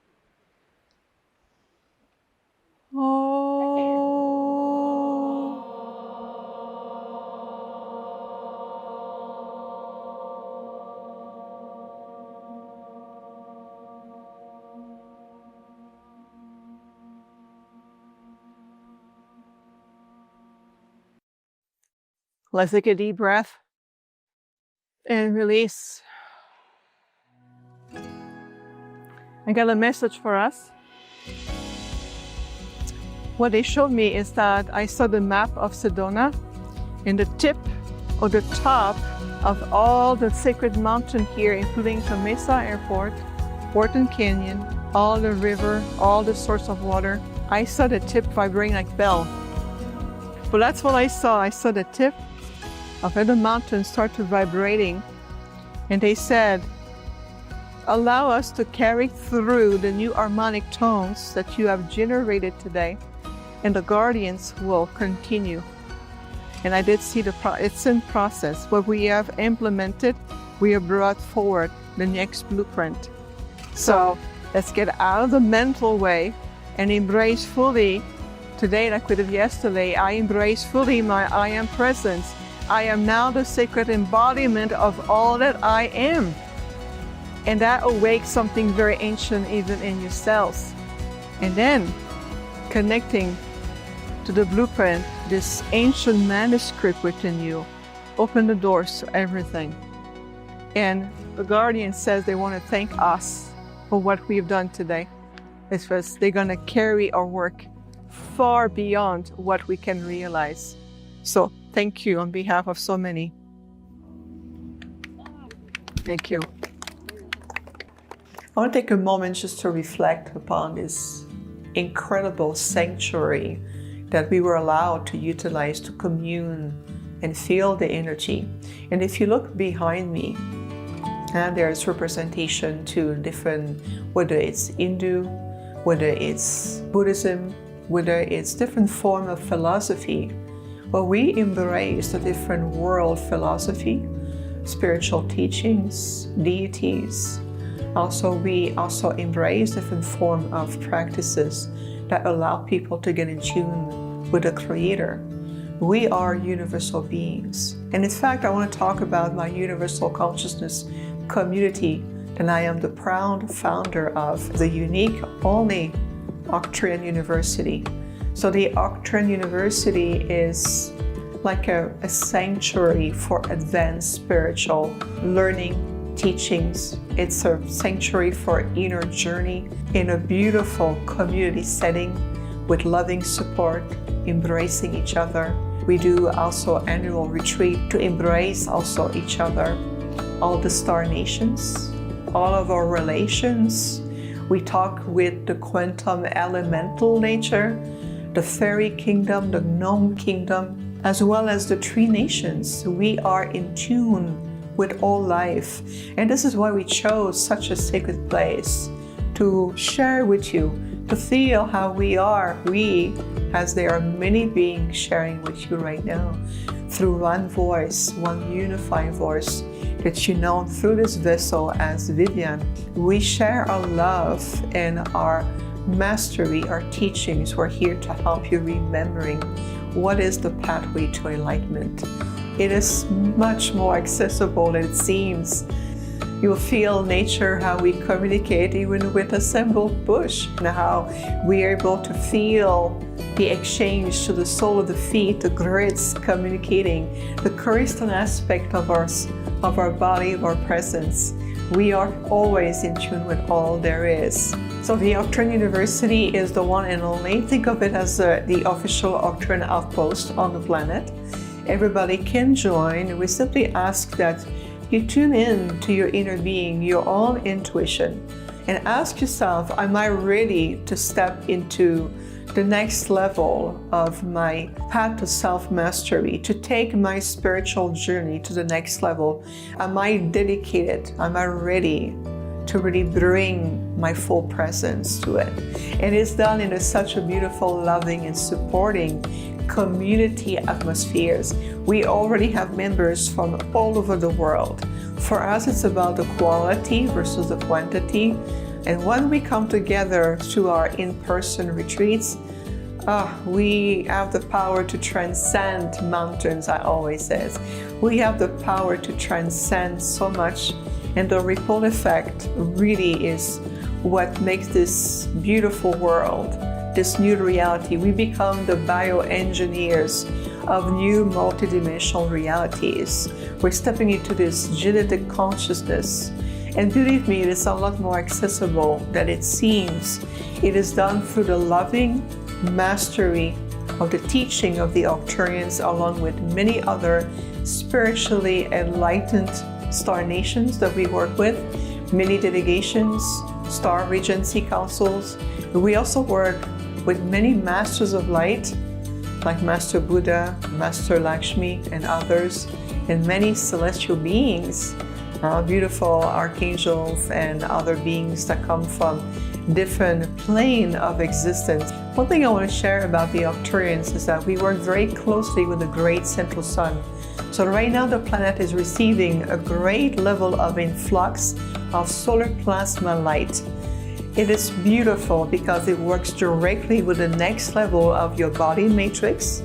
Let's take a deep breath and release. I got a message for us. What they showed me is that I saw the map of Sedona, and the tip or the top of all the sacred mountain here, including the Mesa Airport, Wharton Canyon, all the river, all the source of water. I saw the tip vibrating like bell. But that's what I saw. I saw the tip of the mountain start to vibrating, and they said, allow us to carry through the new harmonic tones that you have generated today, and the guardians will continue. And I did see it's in process. What we have implemented, we have brought forward the next blueprint. So let's get out of the mental way and embrace fully. Today, like we did yesterday, I embrace fully my I am presence. I am now the sacred embodiment of all that I am. And that awakes something very ancient even in yourselves. And then connecting to the blueprint, this ancient manuscript within you, open the doors to everything. And the guardian says they want to thank us for what we've done today. It's because they're going to carry our work far beyond what we can realize. So thank you on behalf of so many. Thank you. I want to take a moment just to reflect upon this incredible sanctuary that we were allowed to utilize to commune and feel the energy. And if you look behind me, and there's representation to different, whether it's Hindu, whether it's Buddhism, whether it's different form of philosophy. Well, we embrace a different world philosophy, spiritual teachings, deities. We also embrace different form of practices that allow people to get in tune with the Creator. We are universal beings. And in fact, I want to talk about my universal consciousness community, and I am the proud founder of the unique, only Arcturian University. So the Arcturian University is like a sanctuary for advanced spiritual learning, teachings. It's a sanctuary for inner journey in a beautiful community setting with loving support, embracing each other. We do also annual retreat to embrace also each other, all the star nations, all of our relations. We talk with the quantum elemental nature, the fairy kingdom, the gnome kingdom, as well as the three nations. We are in tune with all life. And this is why we chose such a sacred place to share with you, to feel how we as there are many beings sharing with you right now through one voice, one unified voice that you know through this vessel as Viviane. We share our love and our mastery, our teachings. We're here to help you remembering what is the pathway to enlightenment. It is much more accessible than it seems. You'll feel nature, how we communicate even with a simple bush, and how we are able to feel the exchange to the sole of the feet, the grids communicating, the crystalline aspect of our body, of our presence. We are always in tune with all there is. So the Arcturian University is the one and only. Think of it as the official Arcturian outpost on the planet. Everybody can join. We simply ask that you tune in to your inner being, your own intuition, and ask yourself, am I ready to step into the next level of my path to self-mastery, to take my spiritual journey to the next level? Am I dedicated? Am I ready to really bring my full presence to it? And it's done in such a beautiful, loving, and supporting community atmospheres. We already have members from all over the world. For us, it's about the quality versus the quantity. And when we come together to our in-person retreats, we have the power to transcend mountains, I always say. We have the power to transcend so much, and the ripple effect really is what makes this beautiful world, this new reality. We become the bioengineers of new multidimensional realities. We're stepping into this genetic consciousness. And believe me, it is a lot more accessible than it seems. It is done through the loving mastery of the teaching of the Arcturians, along with many other spiritually enlightened star nations that we work with, many delegations, star regency councils. We also work with many masters of light, like Master Buddha, Master Lakshmi, and others, and many celestial beings, beautiful archangels and other beings that come from different plane of existence. One thing I want to share about the Arcturians is that we work very closely with the great central sun. So right now the planet is receiving a great level of influx of solar plasma light. It is beautiful because it works directly with the next level of your body matrix,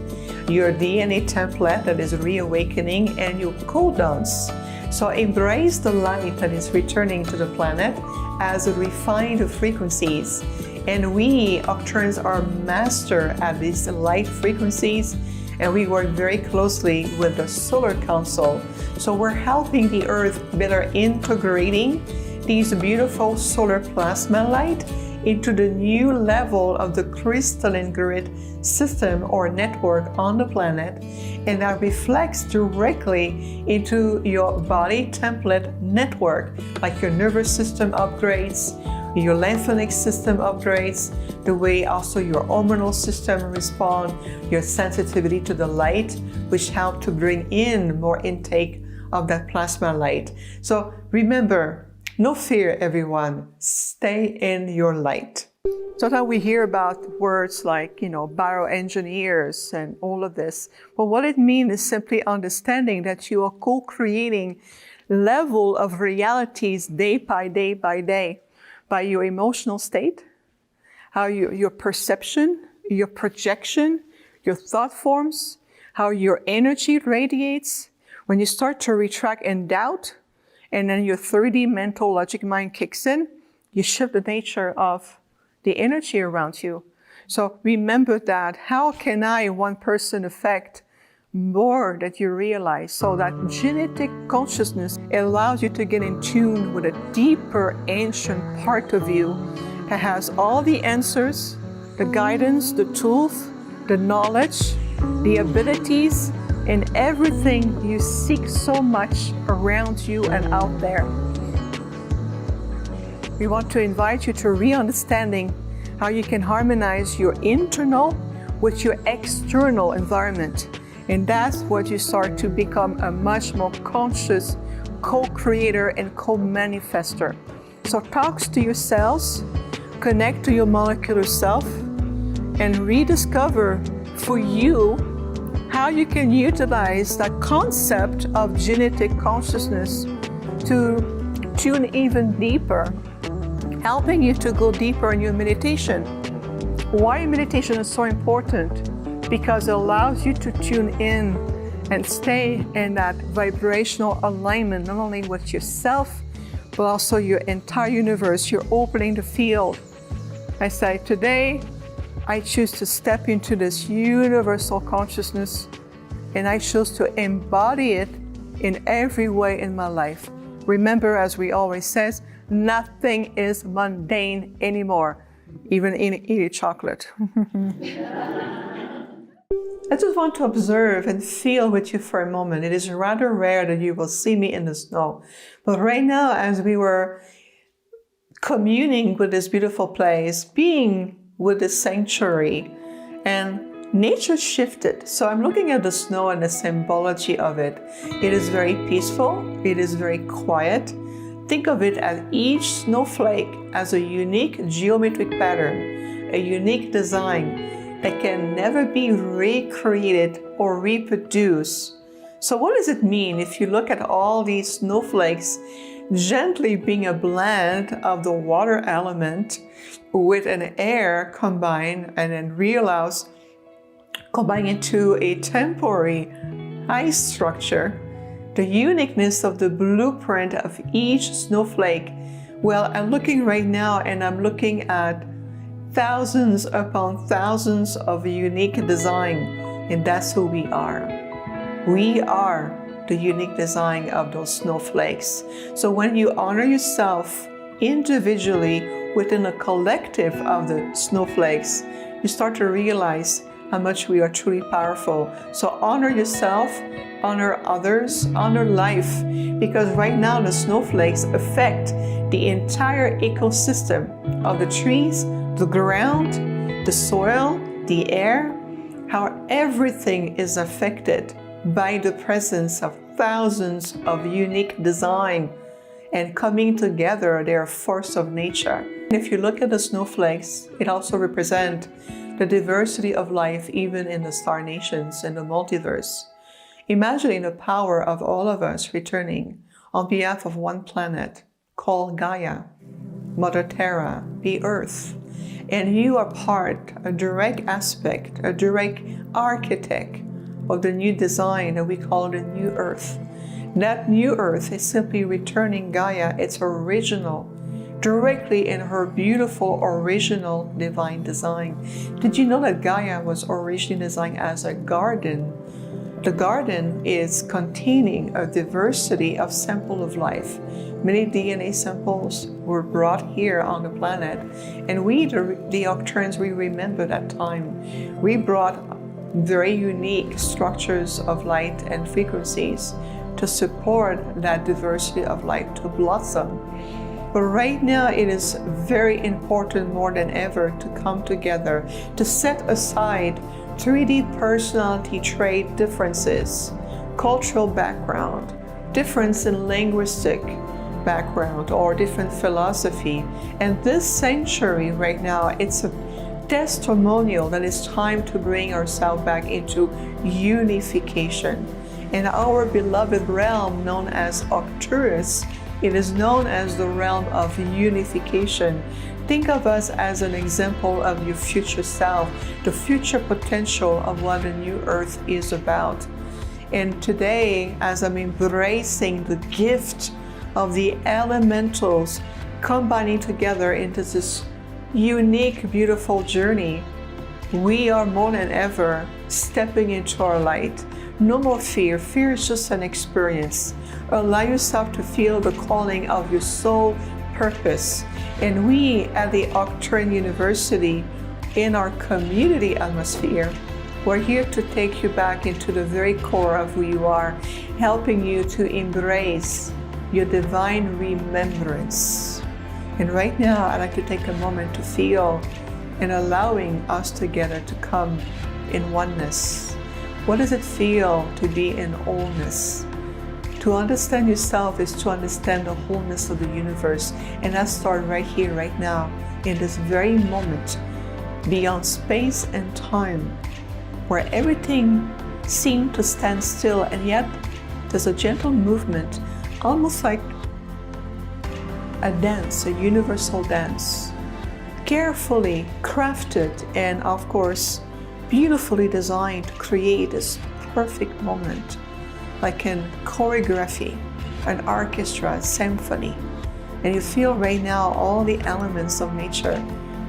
your DNA template that is reawakening, and your codons. So embrace the light that is returning to the planet as refined frequencies. And we, Arcturians, are master at these light frequencies, and we work very closely with the Solar Council. So we're helping the Earth better integrating these beautiful solar plasma light into the new level of the crystalline grid system or network on the planet, and that reflects directly into your body template network, like your nervous system upgrades, your lymphatic system upgrades, the way also your hormonal system respond, your sensitivity to the light, which help to bring in more intake of that plasma light. So remember, no fear, everyone. Stay in your light. Sometimes we hear about words like, bioengineers and all of this. But what it means is simply understanding that you are co-creating level of realities day by day by day, by your emotional state, how your perception, your projection, your thought forms, how your energy radiates. When you start to retract and doubt, and then your 3D mental logic mind kicks in, you shift the nature of the energy around you. So remember that. How can I, one person, affect more that you realize? So that genetic consciousness allows you to get in tune with a deeper ancient part of you that has all the answers, the guidance, the tools, the knowledge, the abilities, and everything you seek so much around you and out there. We want to invite you to re-understanding how you can harmonize your internal with your external environment. And that's what you start to become a much more conscious co-creator and co-manifester. So talk to your cells, connect to your molecular self, and rediscover for you how you can utilize that concept of genetic consciousness to tune even deeper, helping you to go deeper in your meditation. Why meditation is so important? Because it allows you to tune in and stay in that vibrational alignment, not only with yourself, but also your entire universe. You're opening the field. I say, today, I choose to step into this universal consciousness, and I choose to embody it in every way in my life. Remember, as we always says, nothing is mundane anymore, even eating chocolate. I just want to observe and feel with you for a moment. It is rather rare that you will see me in the snow. But right now, as we were communing with this beautiful place, being with this sanctuary, and nature shifted. So I'm looking at the snow and the symbology of it. It is very peaceful. It is very quiet. Think of it as each snowflake as a unique geometric pattern, a unique design that can never be recreated or reproduced. So what does it mean if you look at all these snowflakes gently being a blend of the water element with an air combined and then realize combining into a temporary ice structure, the uniqueness of the blueprint of each snowflake? Well, I'm looking right now and I'm looking at thousands upon thousands of unique design, and that's who we are. We are the unique design of those snowflakes. So when you honor yourself individually within a collective of the snowflakes, you start to realize how much we are truly powerful. So honor yourself, honor others, honor life, because right now the snowflakes affect the entire ecosystem of the trees, the ground, the soil, the air, how everything is affected by the presence of thousands of unique design, and coming together, they are a force of nature. If you look at the snowflakes, it also represents the diversity of life even in the star nations and the multiverse. Imagining the power of all of us returning on behalf of one planet called Gaia, Mother Terra, the Earth. And you are part, a direct aspect, a direct architect of the new design that we call the New Earth. That New Earth is simply returning Gaia its original, directly in her beautiful original divine design. Did you know that Gaia was originally designed as a garden? The garden is containing a diversity of samples of life. Many DNA samples were brought here on the planet, and we, the Arcturians, we remember that time. We brought very unique structures of light and frequencies to support that diversity of light to blossom. But right now it is very important more than ever to come together, to set aside 3D personality trait differences, cultural background, difference in linguistic background or different philosophy. And this century right now, it's a testimonial that it's time to bring ourselves back into unification. In our beloved realm known as Arcturus, it is known as the realm of unification. Think of us as an example of your future self, the future potential of what the new earth is about. And today, as I'm embracing the gift of the elementals combining together into this unique, beautiful journey, we are more than ever stepping into our light. No more fear. Fear is just an experience. Allow yourself to feel the calling of your soul purpose. And we at the Arcturian University, in our community atmosphere, we're here to take you back into the very core of who you are, helping you to embrace your divine remembrance. And right now, I'd like to take a moment to feel and allowing us together to come in oneness. What does it feel to be in wholeness? To understand yourself is to understand the wholeness of the universe. And that starts right here, right now, in this very moment. beyond space and time, where everything seemed to stand still, and yet there's a gentle movement, almost like a dance, a universal dance, carefully crafted and, of course, beautifully designed to create this perfect moment, like in choreography, an orchestra, a symphony. And you feel right now all the elements of nature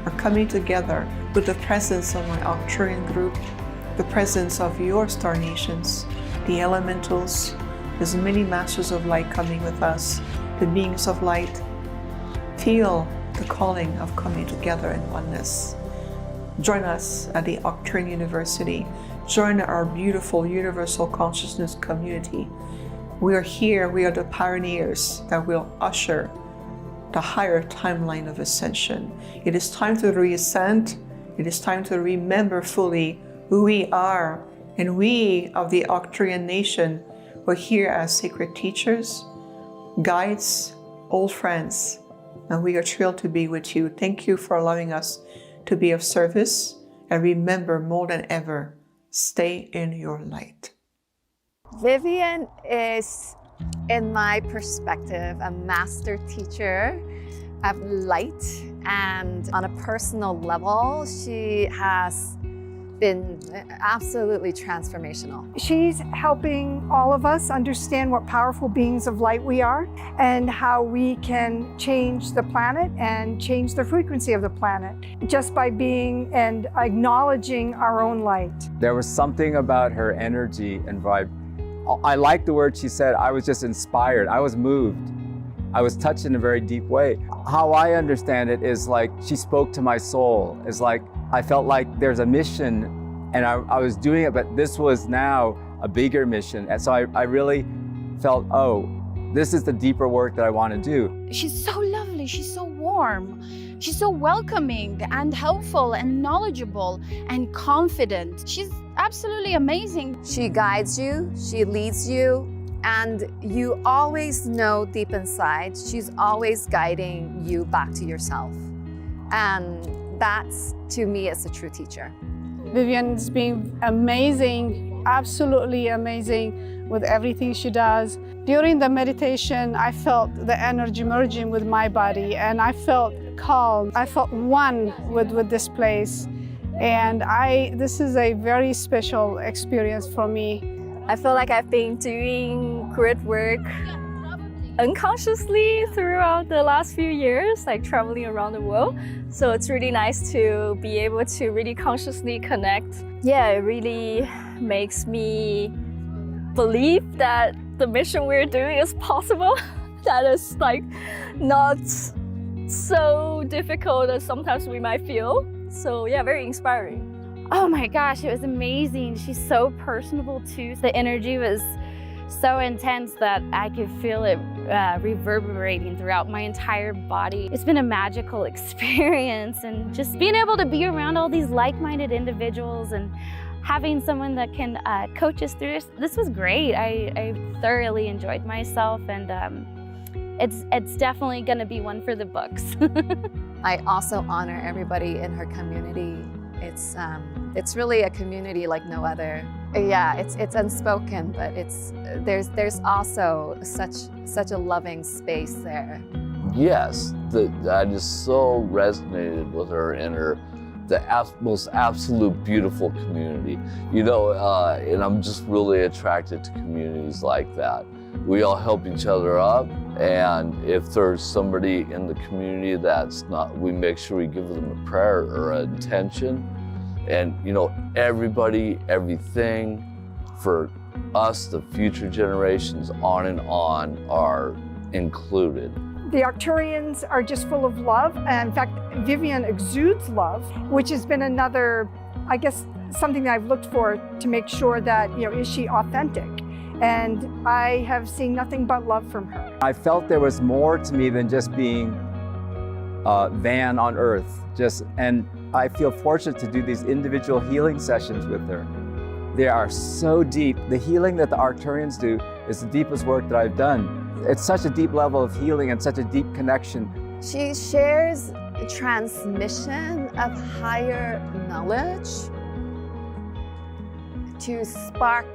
are coming together with the presence of my Arcturian group, the presence of your star nations, the elementals. There's many masters of light coming with us, the beings of light. Feel the calling of coming together in oneness. Join us at the Arcturian University. Join our beautiful universal consciousness community. We are here, we are the pioneers that will usher the higher timeline of ascension. It is time to reascend. It is time to remember fully who we are. And we of the Arcturian nation were here as sacred teachers, guides, old friends, and we are thrilled to be with you. Thank you for allowing us to be of service, and remember more than ever, stay in your light. Viviane is, in my perspective, a master teacher of light, and on a personal level, she has been absolutely transformational. She's helping all of us understand what powerful beings of light we are and how we can change the planet and change the frequency of the planet just by being and acknowledging our own light. There was something about her energy and vibe. I like the word she said. I was just inspired. I was moved. I was touched in a very deep way. How I understand it is like she spoke to my soul. It's like I felt like there's a mission and I was doing it, but this was now a bigger mission. And so I really felt, oh, this is the deeper work that I want to do. She's so lovely, she's so warm, she's so welcoming and helpful and knowledgeable and confident. She's absolutely amazing. She guides you, she leads you, and you always know deep inside, she's always guiding you back to yourself. And that's, to me, is a true teacher. Viviane's been amazing, absolutely amazing with everything she does. During the meditation, I felt the energy merging with my body, and I felt calm. I felt one with this place. And this is a very special experience for me. I feel like I've been doing grid work unconsciously throughout the last few years, like traveling around the world. So it's really nice to be able to really consciously connect. Yeah, it really makes me believe that the mission we're doing is possible. That is like not so difficult as sometimes we might feel. So yeah, very inspiring. Oh my gosh, it was amazing. She's so personable too. The energy was so intense that I could feel it reverberating throughout my entire body. It's been a magical experience, and just being able to be around all these like-minded individuals and having someone that can coach us through this was great. I thoroughly enjoyed myself, and it's definitely gonna be one for the books. I also honor everybody in her community. It's really a community like no other. Yeah, it's unspoken, but there's also such a loving space there. Yes, I just so resonated with her and the most absolute beautiful community. You know, and I'm just really attracted to communities like that. We all help each other up, and if there's somebody in the community that's not, we make sure we give them a prayer or an intention. And you know, everybody, everything, for us, the future generations, on and on, are included. The Arcturians are just full of love. And in fact, Viviane exudes love, which has been another, I guess, something that I've looked for to make sure that, you know, is she authentic? And I have seen nothing but love from her. I felt there was more to me than just being Van on Earth. And I feel fortunate to do these individual healing sessions with her. They are so deep. The healing that the Arcturians do is the deepest work that I've done. It's such a deep level of healing and such a deep connection. She shares transmission of higher knowledge to spark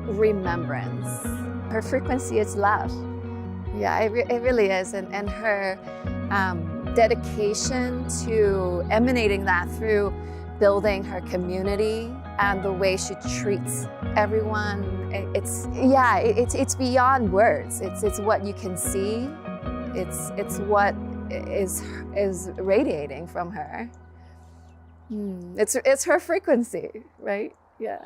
remembrance. Her frequency is love. Yeah, it really is. And her dedication to emanating that through building her community and the way she treats everyone. It's beyond words. It's what you can see. It's what is radiating from her. It's her frequency, right? Yeah.